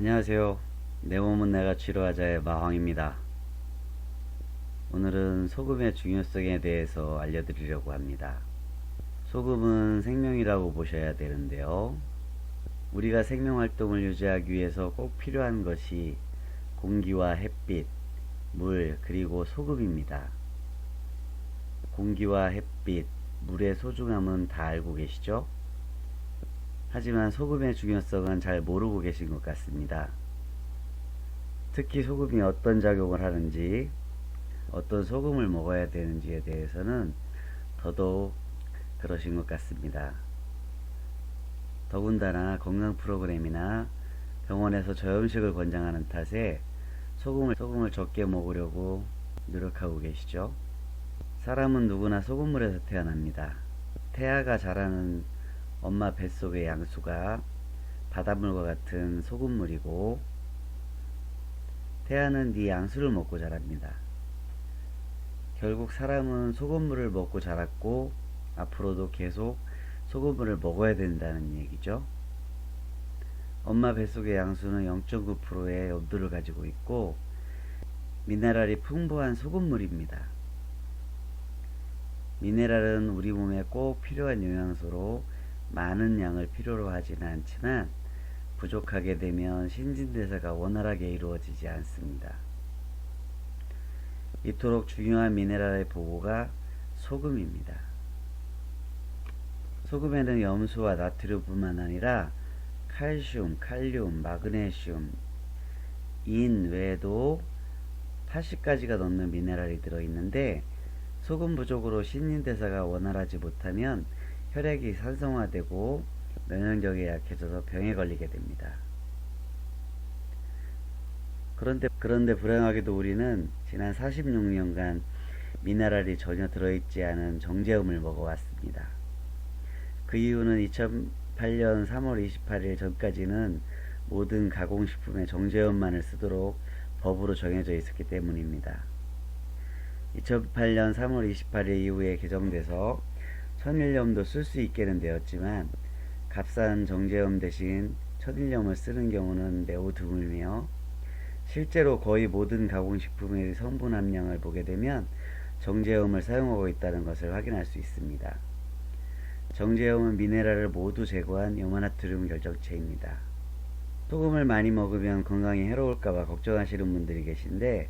안녕하세요. 내 몸은 내가 치료하자의 마황입니다. 오늘은 소금의 중요성에 대해서 알려드리려고 합니다. 소금은 생명이라고 보셔야 되는데요. 우리가 생명활동을 유지하기 위해서 꼭 필요한 것이 공기와 햇빛, 물, 그리고 소금입니다. 공기와 햇빛, 물의 소중함은 다 알고 계시죠? 하지만 소금의 중요성은 잘 모르고 계신 것 같습니다. 특히 소금이 어떤 작용을 하는지, 어떤 소금을 먹어야 되는지에 대해서는 더더욱 그러신 것 같습니다. 더군다나 건강 프로그램이나 병원에서 저염식을 권장하는 탓에 소금을 적게 먹으려고 노력하고 계시죠. 사람은 누구나 소금물에서 태어납니다. 태아가 자라는 엄마 뱃속의 양수가 바닷물과 같은 소금물이고, 태아는 이 양수를 먹고 자랍니다. 결국 사람은 소금물을 먹고 자랐고 앞으로도 계속 소금물을 먹어야 된다는 얘기죠. 엄마 뱃속의 양수는 0.9%의 염도를 가지고 있고 미네랄이 풍부한 소금물입니다. 미네랄은 우리 몸에 꼭 필요한 영양소로 많은 양을 필요로 하지는 않지만 부족하게 되면 신진대사가 원활하게 이루어지지 않습니다. 이토록 중요한 미네랄의 보고가 소금입니다. 소금에는 염수와 나트륨뿐만 아니라 칼슘, 칼륨, 마그네슘, 인 외에도 80가지가 넘는 미네랄이 들어있는데, 소금 부족으로 신진대사가 원활하지 못하면 혈액이 산성화되고 면역력이 약해져서 병에 걸리게 됩니다. 그런데 불행하게도 우리는 지난 46년간 미네랄이 전혀 들어있지 않은 정제음을 먹어왔습니다. 그 이유는 2008년 3월 28일 전까지는 모든 가공식품에 정제음만을 쓰도록 법으로 정해져 있었기 때문입니다. 2008년 3월 28일 이후에 개정돼서 천일염도 쓸 수 있게는 되었지만 값싼 정제음 대신 천일염을 쓰는 경우는 매우 드물며, 실제로 거의 모든 가공식품의 성분 함량을 보게 되면 정제음을 사용하고 있다는 것을 확인할 수 있습니다. 정제음은 미네랄을 모두 제거한 염화나트륨 결정체입니다. 소금을 많이 먹으면 건강에 해로울까봐 걱정하시는 분들이 계신데,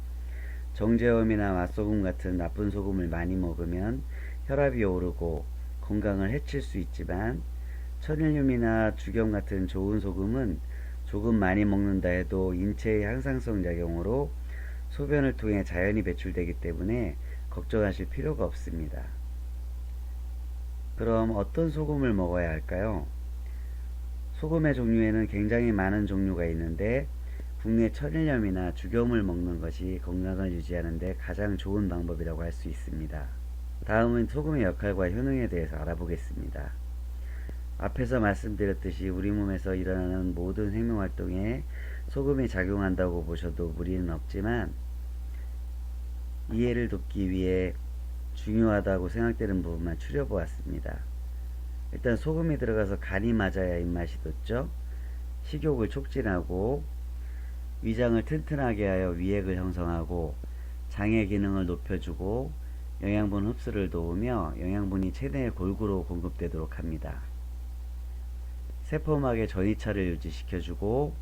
정제음이나 맛소금 같은 나쁜 소금을 많이 먹으면 혈압이 오르고 건강을 해칠 수 있지만, 천일염이나 죽염 같은 좋은 소금은 조금 많이 먹는다 해도 인체의 항상성 작용으로 소변을 통해 자연히 배출되기 때문에 걱정하실 필요가 없습니다. 그럼 어떤 소금을 먹어야 할까요? 소금의 종류에는 굉장히 많은 종류가 있는데 국내 천일염이나 죽염을 먹는 것이 건강을 유지하는 데 가장 좋은 방법이라고 할 수 있습니다. 다음은 소금의 역할과 효능에 대해서 알아보겠습니다. 앞에서 말씀드렸듯이 우리 몸에서 일어나는 모든 생명활동에 소금이 작용한다고 보셔도 무리는 없지만, 이해를 돕기 위해 중요하다고 생각되는 부분만 추려보았습니다. 일단 소금이 들어가서 간이 맞아야 입맛이 돋죠. 식욕을 촉진하고 위장을 튼튼하게 하여 위액을 형성하고 장의 기능을 높여주고 영양분 흡수를 도우며 영양분이 체내에 골고루 공급되도록 합니다. 세포막의 전이차를 유지시켜주고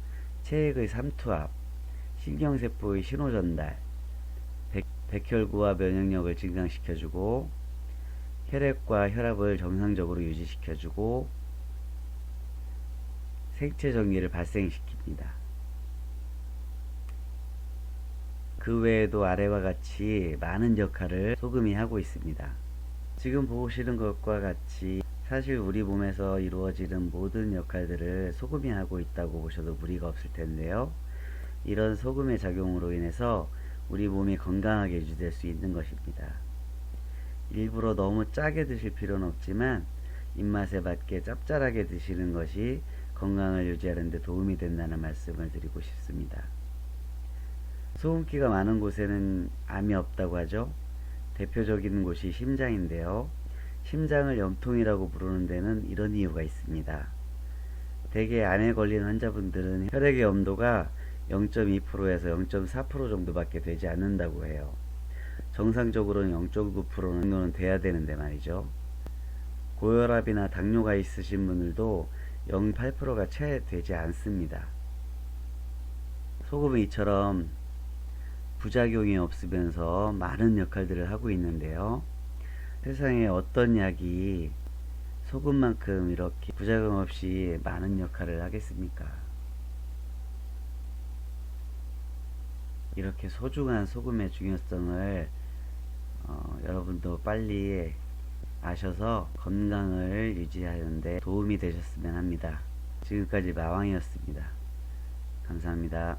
체액의 삼투압, 신경세포의 신호전달, 백혈구와 면역력을 증강시켜주고 혈액과 혈압을 정상적으로 유지시켜주고 생체전기를 발생시킵니다. 그 외에도 아래와 같이 많은 역할을 소금이 하고 있습니다. 지금 보시는 것과 같이 사실 우리 몸에서 이루어지는 모든 역할들을 소금이 하고 있다고 보셔도 무리가 없을 텐데요. 이런 소금의 작용으로 인해서 우리 몸이 건강하게 유지될 수 있는 것입니다. 일부러 너무 짜게 드실 필요는 없지만 입맛에 맞게 짭짤하게 드시는 것이 건강을 유지하는 데 도움이 된다는 말씀을 드리고 싶습니다. 소금기가 많은 곳에는 암이 없다고 하죠. 대표적인 곳이 심장인데요. 심장을 염통이라고 부르는 데는 이런 이유가 있습니다. 대개 암에 걸린 환자분들은 혈액의 염도가 0.2%에서 0.4% 정도밖에 되지 않는다고 해요. 정상적으로는 0.9% 정도는 돼야 되는데 말이죠. 고혈압이나 당뇨가 있으신 분들도 0.8%가 채 되지 않습니다. 소금은 이처럼 부작용이 없으면서 많은 역할들을 하고 있는데요. 세상에 어떤 약이 소금만큼 이렇게 부작용 없이 많은 역할을 하겠습니까? 이렇게 소중한 소금의 중요성을 여러분도 빨리 아셔서 건강을 유지하는 데 도움이 되셨으면 합니다. 지금까지 마왕이었습니다. 감사합니다.